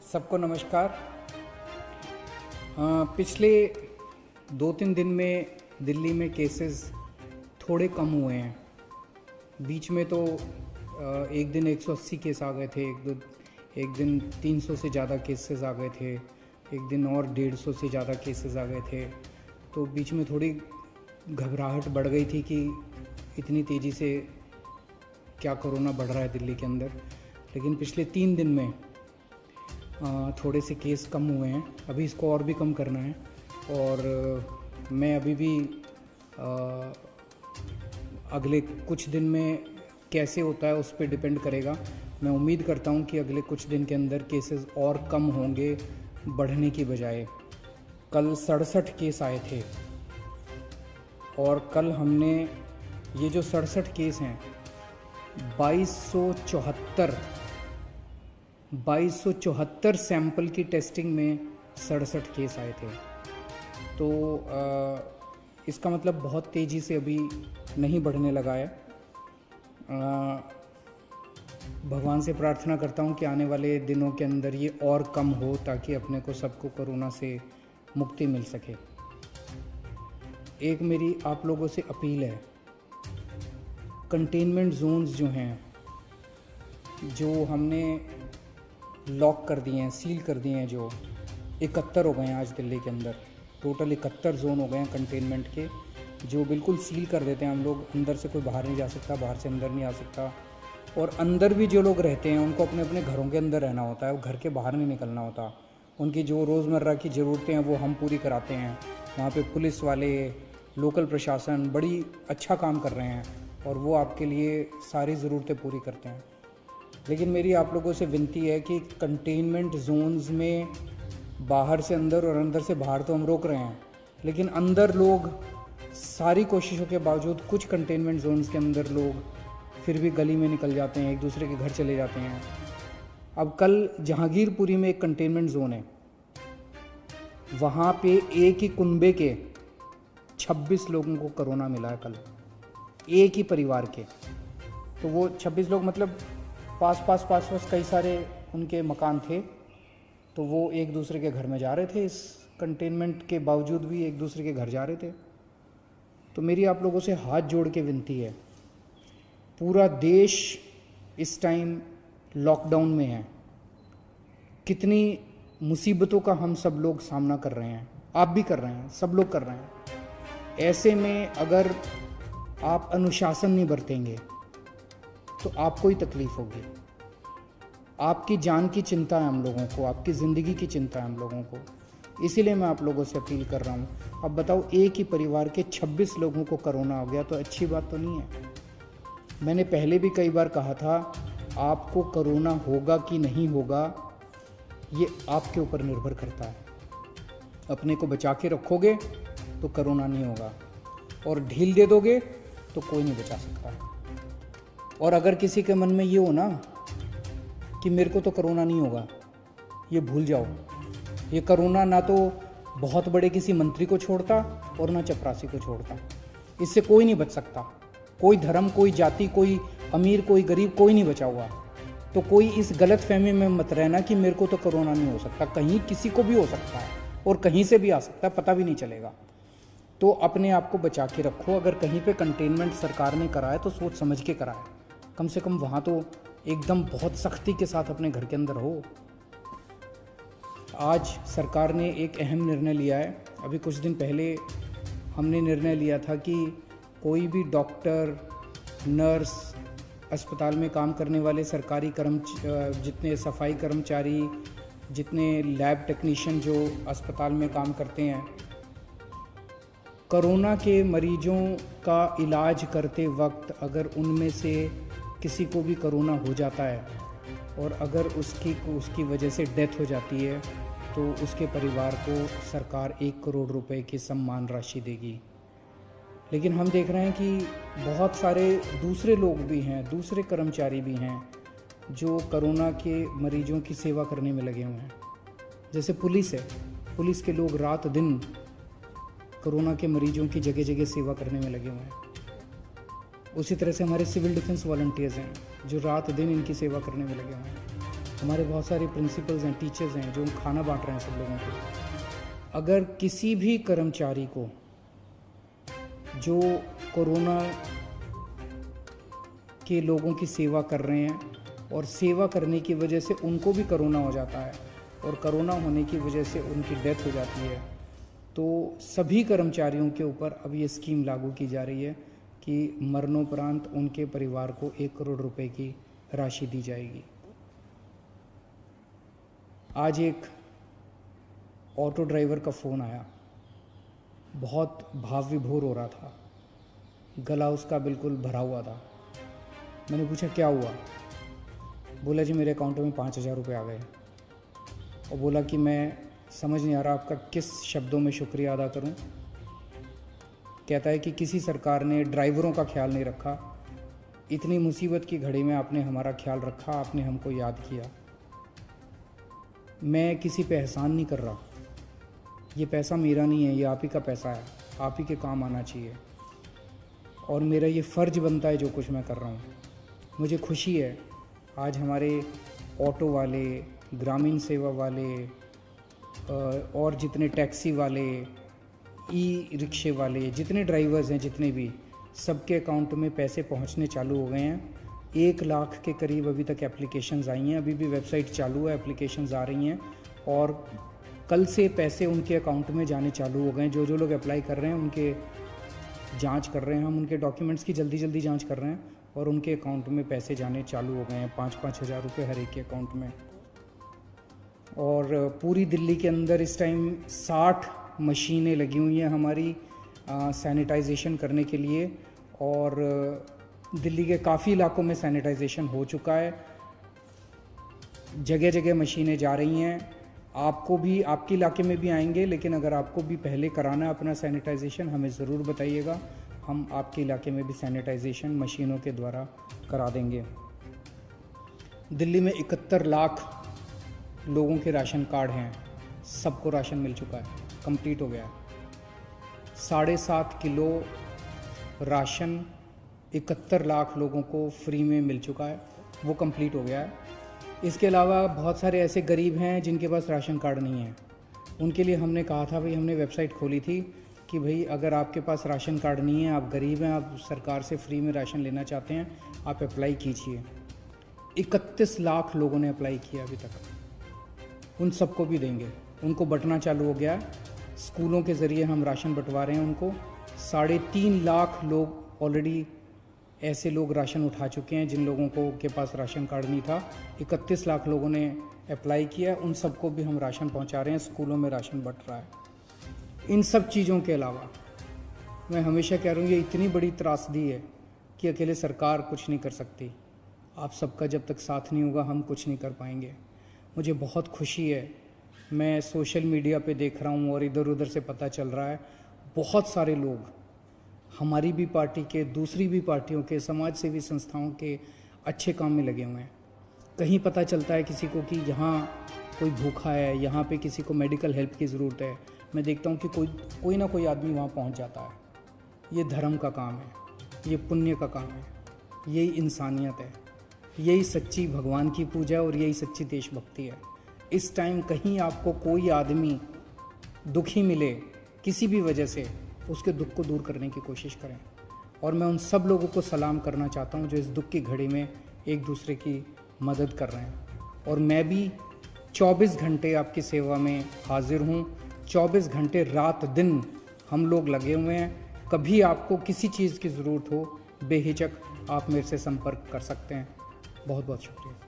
सबको नमस्कार। पिछले 2-3 दिन में दिल्ली में केसेस थोड़े कम हुए हैं। बीच में तो एक दिन 180 केस आ गए थे, एक दिन 300 से ज़्यादा केसेस आ गए थे, एक दिन और 150 से ज़्यादा केसेस आ गए थे। तो बीच में थोड़ी घबराहट बढ़ गई थी कि इतनी तेज़ी से क्या कोरोना बढ़ रहा है दिल्ली के अंदर। लेकिन पिछले 3 दिन में थोड़े से केस कम हुए हैं। अभी इसको और भी कम करना है और मैं अभी भी अगले कुछ दिन में कैसे होता है उस पर डिपेंड करेगा। मैं उम्मीद करता हूं कि अगले कुछ दिन के अंदर केसेस और कम होंगे बढ़ने की बजाय। कल 67 केस आए थे और कल हमने ये जो 67 केस हैं 2274 सैंपल की टेस्टिंग में 67 केस आए थे। तो इसका मतलब बहुत तेज़ी से अभी नहीं बढ़ने लगा है। भगवान से प्रार्थना करता हूँ कि आने वाले दिनों के अंदर ये और कम हो ताकि अपने को सबको कोरोना से मुक्ति मिल सके। एक मेरी आप लोगों से अपील है, कंटेनमेंट जोन्स जो हैं, जो हमने लॉक कर दिए हैं, सील कर दिए हैं, जो 71 हो गए हैं आज दिल्ली के अंदर। टोटल 71 जोन हो गए हैं कंटेनमेंट के, जो बिल्कुल सील कर देते हैं हम लोग। अंदर से कोई बाहर नहीं जा सकता, बाहर से अंदर नहीं आ सकता। और अंदर भी जो लोग रहते हैं उनको अपने अपने घरों के अंदर रहना होता है, वो घर के बाहर नहीं निकलना होता। उनकी जो रोज़मर्रा की ज़रूरतें हैं वो हम पूरी कराते हैं। वहाँ पे पुलिस वाले, लोकल प्रशासन बड़ी अच्छा काम कर रहे हैं और वो आपके लिए सारी ज़रूरतें पूरी करते हैं। लेकिन मेरी आप लोगों से विनती है कि कंटेनमेंट जोन्स में बाहर से अंदर और अंदर से बाहर तो हम रोक रहे हैं, लेकिन अंदर लोग सारी कोशिशों के बावजूद कुछ कंटेनमेंट जोन्स के अंदर लोग फिर भी गली में निकल जाते हैं, एक दूसरे के घर चले जाते हैं। अब कल जहांगीरपुरी में एक कंटेनमेंट जोन है, वहाँ पे एक ही कुनबे के 26 लोगों को कोरोना मिला है कल, एक ही परिवार के। तो वो 26 लोग मतलब पास कई सारे उनके मकान थे, तो वो एक दूसरे के घर में जा रहे थे। इस कंटेनमेंट के बावजूद भी एक दूसरे के घर जा रहे थे। तो मेरी आप लोगों से हाथ जोड़ के विनती है, पूरा देश इस टाइम लॉकडाउन में है। कितनी मुसीबतों का हम सब लोग सामना कर रहे हैं, आप भी कर रहे हैं, सब लोग कर रहे हैं। ऐसे में अगर आप अनुशासन नहीं बरतेंगे तो आपको ही तकलीफ होगी। आपकी जान की चिंता है हम लोगों को, आपकी ज़िंदगी की चिंता है हम लोगों को। इसीलिए मैं आप लोगों से अपील कर रहा हूँ। अब बताओ, एक ही परिवार के 26 लोगों को कोरोना हो गया तो अच्छी बात तो नहीं है। मैंने पहले भी कई बार कहा था, आपको कोरोना होगा कि नहीं होगा ये आपके ऊपर निर्भर करता है। अपने को बचा के रखोगे तो कोरोना नहीं होगा, और ढील दे दोगे तो कोई नहीं बचा सकता। और अगर किसी के मन में ये हो ना कि मेरे को तो कोरोना नहीं होगा, ये भूल जाओ। ये कोरोना ना तो बहुत बड़े किसी मंत्री को छोड़ता और ना चपरासी को छोड़ता। इससे कोई नहीं बच सकता। कोई धर्म, कोई जाति, कोई अमीर, कोई गरीब, कोई नहीं बचा हुआ। तो कोई इस गलत फहमी में मत रहना कि मेरे को तो कोरोना नहीं हो सकता। कहीं किसी को भी हो सकता है और कहीं से भी आ सकता है, पता भी नहीं चलेगा। तो अपने आप को बचा के रखो। अगर कहीं पे कंटेनमेंट सरकार ने कराया तो सोच समझ के कराए। कम से कम वहाँ तो एकदम बहुत सख्ती के साथ अपने घर के अंदर हो। आज सरकार ने एक अहम निर्णय लिया है। अभी कुछ दिन पहले हमने निर्णय लिया था कि कोई भी डॉक्टर, नर्स, अस्पताल में काम करने वाले सरकारी जितने सफाई कर्मचारी, जितने लैब टेक्नीशियन जो अस्पताल में काम करते हैं, कोरोना के मरीजों का इलाज करते वक्त अगर उनमें से किसी को भी कोरोना हो जाता है और अगर उसकी वजह से डेथ हो जाती है तो उसके परिवार को सरकार 1 करोड़ रुपए की सम्मान राशि देगी। लेकिन हम देख रहे हैं कि बहुत सारे दूसरे लोग भी हैं, दूसरे कर्मचारी भी हैं जो कोरोना के मरीजों की सेवा करने में लगे हुए हैं। जैसे पुलिस है, पुलिस के लोग रात दिन कोरोना के मरीजों की जगह जगह सेवा करने में लगे हुए हैं। उसी तरह से हमारे सिविल डिफेंस वॉलंटियर्स हैं जो रात दिन इनकी सेवा करने में लगे हुए हैं। हमारे बहुत सारे प्रिंसिपल्स हैं, टीचर्स हैं जो खाना बांट रहे हैं सब लोगों को। अगर किसी भी कर्मचारी को जो कोरोना के लोगों की सेवा कर रहे हैं और सेवा करने की वजह से उनको भी कोरोना हो जाता है और कोरोना होने की वजह से उनकी डेथ हो जाती है, तो सभी कर्मचारियों के ऊपर अब ये स्कीम लागू की जा रही है कि मरणोपरांत उनके परिवार को 1 करोड़ रुपए की राशि दी जाएगी। आज एक ऑटो ड्राइवर का फ़ोन आया, बहुत भाव विभोर हो रहा था, गला उसका बिल्कुल भरा हुआ था। मैंने पूछा क्या हुआ? बोला जी मेरे अकाउंट में 5,000 रुपये आ गए। और बोला कि मैं समझ नहीं आ रहा आपका किस शब्दों में शुक्रिया अदा करूं। कहता है कि किसी सरकार ने ड्राइवरों का ख्याल नहीं रखा, इतनी मुसीबत की घड़ी में आपने हमारा ख्याल रखा, आपने हमको याद किया। मैं किसी पे एहसान नहीं कर रहा, ये पैसा मेरा नहीं है, ये आप ही का पैसा है, आप ही के काम आना चाहिए और मेरा ये फ़र्ज़ बनता है जो कुछ मैं कर रहा हूँ। मुझे खुशी है आज हमारे ऑटो वाले, ग्रामीण सेवा वाले और जितने टैक्सी वाले, ई रिक्शे वाले, जितने ड्राइवर्स हैं, जितने भी, सबके अकाउंट में पैसे पहुंचने चालू हो गए हैं। 1 लाख के करीब अभी तक एप्लीकेशंस आई हैं, अभी भी वेबसाइट चालू है, एप्लीकेशंस आ रही हैं और कल से पैसे उनके अकाउंट में जाने चालू हो गए हैं। जो लोग अप्लाई कर रहे हैं उनके जांच कर रहे हैं, हम उनके डॉक्यूमेंट्स की जल्दी जांच कर रहे हैं और उनके अकाउंट में पैसे जाने चालू हो गए हैं, 5-5 हज़ार रुपये हर एक के अकाउंट में। और पूरी दिल्ली के अंदर इस टाइम 60 मशीनें लगी हुई हैं हमारी सैनिटाइजेशन करने के लिए और दिल्ली के काफ़ी इलाकों में सैनिटाइजेशन हो चुका है। जगह जगह मशीनें जा रही हैं, आपको भी, आपके इलाके में भी आएंगे, लेकिन अगर आपको भी पहले कराना है अपना सैनिटाइजेशन हमें ज़रूर बताइएगा, हम आपके इलाके में भी सैनिटाइजेशन मशीनों के द्वारा करा देंगे। दिल्ली में 71 लाख लोगों के राशन कार्ड हैं, सबको राशन मिल चुका है, कंप्लीट हो गया है। 7.5 किलो राशन 71 लाख लोगों को फ्री में मिल चुका है, वो कंप्लीट हो गया है। इसके अलावा बहुत सारे ऐसे गरीब हैं जिनके पास राशन कार्ड नहीं है, उनके लिए हमने कहा था भाई, हमने वेबसाइट खोली थी कि भाई अगर आपके पास राशन कार्ड नहीं है, आप गरीब हैं, आप सरकार से फ्री में राशन लेना चाहते हैं, आप अप्लाई कीजिए। 31 लाख लोगों ने अप्लाई किया अभी तक, उन सबको भी देंगे। उनको बंटना चालू हो गया है, स्कूलों के ज़रिए हम राशन बंटवा रहे हैं उनको। 3.5 लाख लोग ऑलरेडी ऐसे लोग राशन उठा चुके हैं जिन लोगों को के पास राशन कार्ड नहीं था। 31 लाख लोगों ने अप्लाई किया, उन सबको भी हम राशन पहुंचा रहे हैं, स्कूलों में राशन बंट रहा है। इन सब चीज़ों के अलावा मैं हमेशा कह रहा हूँ ये इतनी बड़ी त्रासदी है कि अकेले सरकार कुछ नहीं कर सकती। आप सबका जब तक साथ नहीं होगा हम कुछ नहीं कर पाएंगे। मुझे बहुत खुशी है, मैं सोशल मीडिया पे देख रहा हूँ और इधर उधर से पता चल रहा है, बहुत सारे लोग हमारी भी पार्टी के, दूसरी भी पार्टियों के, समाज सेवी संस्थाओं के अच्छे काम में लगे हुए हैं। कहीं पता चलता है किसी को कि यहाँ कोई भूखा है, यहाँ पे किसी को मेडिकल हेल्प की ज़रूरत है, मैं देखता हूँ कि कोई ना कोई आदमी वहाँ पहुँच जाता है। ये धर्म का काम है, ये पुण्य का काम है, यही इंसानियत है, यही सच्ची भगवान की पूजा और यही सच्ची देशभक्ति है। इस टाइम कहीं आपको कोई आदमी दुखी मिले किसी भी वजह से, उसके दुख को दूर करने की कोशिश करें। और मैं उन सब लोगों को सलाम करना चाहता हूँ जो इस दुख की घड़ी में एक दूसरे की मदद कर रहे हैं। और मैं भी 24 घंटे आपकी सेवा में हाजिर हूँ, 24 घंटे रात दिन हम लोग लगे हुए हैं। कभी आपको किसी चीज़ की ज़रूरत हो, बेहिचक आप मेरे से संपर्क कर सकते हैं। बहुत बहुत शुक्रिया।